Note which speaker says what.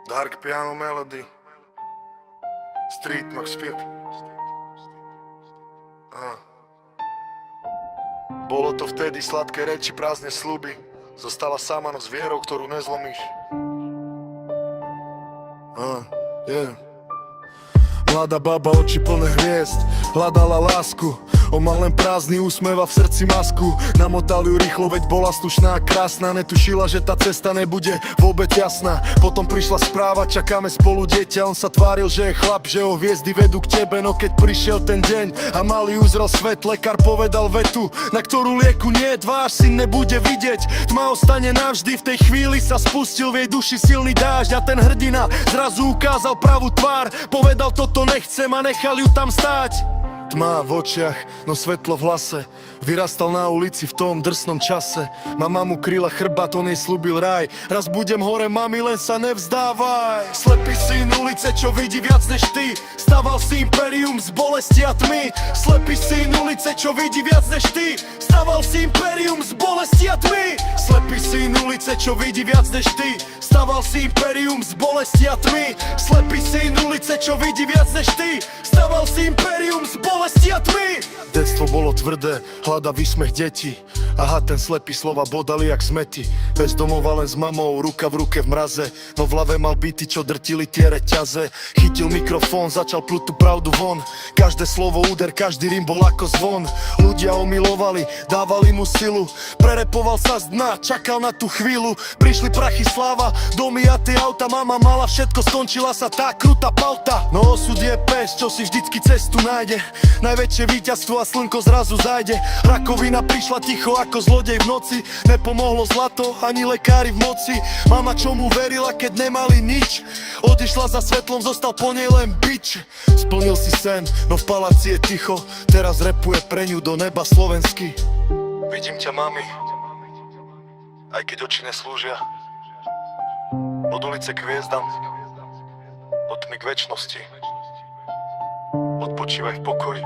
Speaker 1: Dark piano melody. Street Max Fit. Bolo to vtedy sladké reči, prázdne sľuby. Zostala sama, no s vierou, ktorú nezlomíš. Yeah. Mladá baba, oči plné hviezd, hľadala lásku. On mal len prázdny úsmev a v srdci masku. Namotal ju rýchlo, veď bola slušná a krásna. Netušila, že tá cesta nebude vôbec jasná. Potom prišla správa, čakáme spolu dieťa. On sa tváril, že je chlap, že ho hviezdy vedú k tebe. No keď prišiel ten deň a malý uzrel svet, lekár povedal vetu, na ktorú lieku nie, váš syn nebude vidieť. Tma ostane navždy, v tej chvíli sa spustil v jej duši silný dážď. A ten hrdina zrazu ukázal pravú tvár. Povedal, toto nechcem, a nechal ju tam stáť. Tma v očiach, no svetlo v hlase. Vyrastal na ulici v tom drsnom čase. Mama mu kryla chrbát, on jej slúbil raj. Raz budem hore, mami, len sa nevzdávaj. Slepý syn ulice, čo vidí viac než ty. Staval si impérium z bolesti a tmy. Slepý syn ulice, čo vidí viac než ty. Staval si impérium z bolesti a tmy. Slepý syn ulice, čo vidí viac než ty. Staval si impérium z bolesti a tmy. Slepý syn ulice, čo vidí viac než ty. Staval si impérium z bolesti a tmy. Detstvo bolo tvrdé, hľada výsmech detí. Aha, ten slepý slova bodali jak smeti. Bez domova len s mamou, ruka v ruke v mraze. No v hlave mal byty, čo drtili tie reťaze. Chytil mikrofón, začal pluť tú pravdu von. Každé slovo úder, každý rým bol ako zvon. Ľudia ho milovali, dávali mu silu. Prerepoval sa z dna, čakal na tú chvíľu. Prišli prachy, sláva, domy a tie auta. Mama mala všetko, skončila sa tá krutá pauta. No osud je pes, čo si vždycky cestu nájde. Najväčšie víťazstvo a slnko zrazu zájde. Rakovina prišla ticho ako zlodej v noci. Nepomohlo zlato, ani lekári v moci. Mama, čo mu verila, keď nemali nič. Odišla za svetlom, zostal po nej len bič. Splnil si sen, no v paláci je ticho. Teraz repuje pre ňu do neba slovensky. Vidím ťa, mami, aj keď oči neslúžia. Od ulice k hviezdam, od tmy k večnosti. Odpočívaj v pokoji.